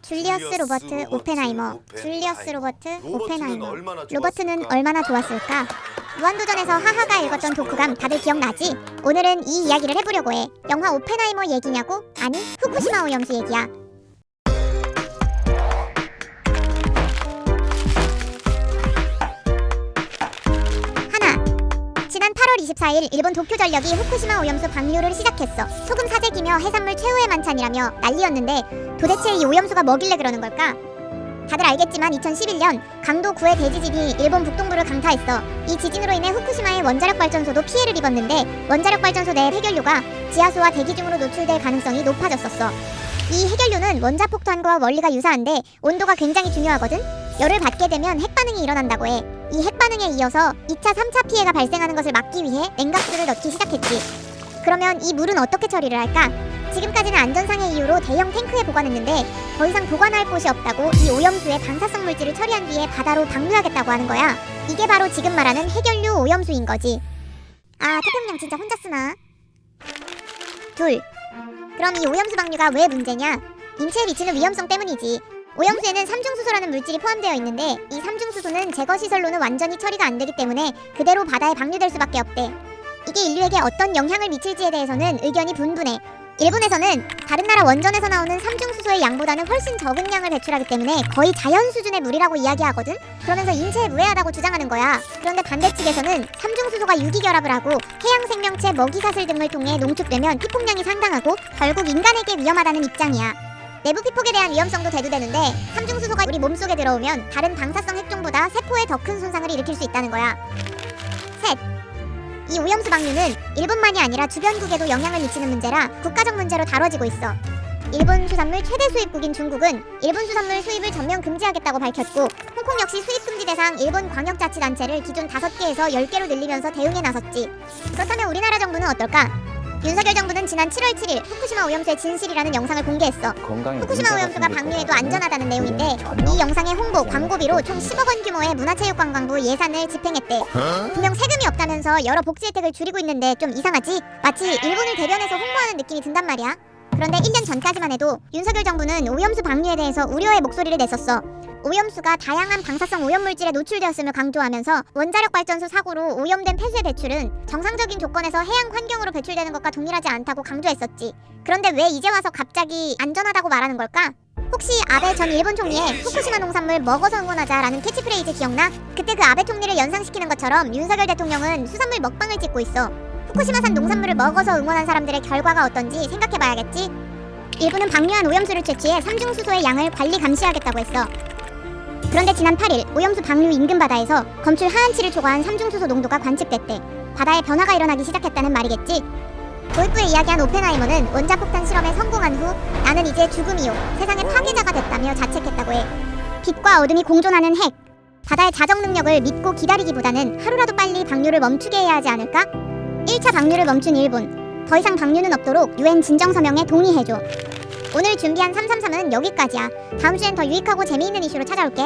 줄리어스 로버트 오펜하이머. 줄리어스 로버트 오펜하이머. 로버트는 얼마나 좋았을까? 무한도전에서 하하가 읽었던 독후감 다들 기억나지? 오늘은 이 이야기를 해보려고 해. 영화 오펜하이머 얘기냐고? 아니, 후쿠시마 오염수 얘기야. 지난 8월 24일 일본 도쿄전력이 후쿠시마 오염수 방류를 시작했어. 소금 사재기며 해산물 최후의 만찬이라며 난리였는데 도대체 이 오염수가 뭐길래 그러는 걸까? 다들 알겠지만 2011년 강도 9의 대지진이 일본 북동부를 강타했어. 이 지진으로 인해 후쿠시마의 원자력 발전소도 피해를 입었는데 원자력 발전소 내 해결료가 지하수와 대기 중으로 노출될 가능성이 높아졌었어. 이 해결료는 원자폭탄과 원리가 유사한데 온도가 굉장히 중요하거든? 열을 받게 되면 핵반응이 일어난다고 해. 이 핵반응에 이어서 2차, 3차 피해가 발생하는 것을 막기 위해 냉각수를 넣기 시작했지. 그러면 이 물은 어떻게 처리를 할까? 지금까지는 안전상의 이유로 대형 탱크에 보관했는데 더 이상 보관할 곳이 없다고 이 오염수에 방사성 물질을 처리한 뒤에 바다로 방류하겠다고 하는 거야. 이게 바로 지금 말하는 해결류 오염수인 거지. 아, 태평양 진짜 혼자 쓰나? 둘, 그럼 이 오염수 방류가 왜 문제냐? 인체에 미치는 위험성 때문이지. 오염수에는 삼중수소라는 물질이 포함되어 있는데 이 삼중수소는 제거시설로는 완전히 처리가 안 되기 때문에 그대로 바다에 방류될 수밖에 없대. 이게 인류에게 어떤 영향을 미칠지에 대해서는 의견이 분분해. 일본에서는 다른 나라 원전에서 나오는 삼중수소의 양보다는 훨씬 적은 양을 배출하기 때문에 거의 자연 수준의 물이라고 이야기하거든? 그러면서 인체에 무해하다고 주장하는 거야. 그런데 반대 측에서는 삼중수소가 유기결합을 하고 해양 생명체 먹이사슬 등을 통해 농축되면 피폭량이 상당하고 결국 인간에게 위험하다는 입장이야. 내부 피폭에 대한 위험성도 대두되는데 삼중수소가 우리 몸속에 들어오면 다른 방사성 핵종보다 세포에 더 큰 손상을 일으킬 수 있다는 거야. 셋, 이 오염수 방류는 일본만이 아니라 주변국에도 영향을 미치는 문제라 국가적 문제로 다뤄지고 있어. 일본 수산물 최대 수입국인 중국은 일본 수산물 수입을 전면 금지하겠다고 밝혔고 홍콩 역시 수입 금지 대상 일본 광역자치단체를 기존 5개에서 10개로 늘리면서 대응에 나섰지. 그렇다면 우리나라 정부는 어떨까? 윤석열 정부는 지난 7월 7일 후쿠시마 오염수의 진실이라는 영상을 공개했어. 후쿠시마 오염수가 방류해도 안전하다는 내용인데 이 영상의 홍보, 광고비로 총 10억 원 규모의 문화체육관광부 예산을 집행했대. 분명 세금이 없다면서 여러 복지 혜택을 줄이고 있는데 좀 이상하지? 마치 일본을 대변해서 홍보하는 느낌이 든단 말이야. 그런데 1년 전까지만 해도 윤석열 정부는 오염수 방류에 대해서 우려의 목소리를 냈었어. 오염수가 다양한 방사성 오염물질에 노출되었음을 강조하면서 원자력 발전소 사고로 오염된 폐수의 배출은 정상적인 조건에서 해양 환경으로 배출되는 것과 동일하지 않다고 강조했었지. 그런데 왜 이제 와서 갑자기 안전하다고 말하는 걸까? 혹시 아베 전 일본 총리의 후쿠시마 농산물 먹어서 응원하자라는 캐치프레이즈 기억나? 그때 그 아베 총리를 연상시키는 것처럼 윤석열 대통령은 수산물 먹방을 찍고 있어. 후쿠시마산 농산물을 먹어서 응원한 사람들의 결과가 어떤지 생각해봐야겠지? 일본은 방류한 오염수를 채취해 삼중수소의 양을 관리 감시하겠다고 했어. 그런데 지난 8일 오염수 방류 인근 바다에서 검출 하한치를 초과한 삼중수소 농도가 관측됐대. 바다에 변화가 일어나기 시작했다는 말이겠지? 도입부에 이야기한 오펜하이머는 원자폭탄 실험에 성공한 후 나는 이제 죽음이요, 세상의 파괴자가 됐다며 자책했다고 해. 빛과 어둠이 공존하는 핵. 바다의 자정 능력을 믿고 기다리기보다는 하루라도 빨리 방류를 멈추게 해야 하지 않을까? 1차 방류를 멈춘 일본. 더 이상 방류는 없도록 UN 진정서명에 동의해줘. 오늘 준비한 333은 여기까지야. 다음 주엔 더 유익하고 재미있는 이슈로 찾아올게.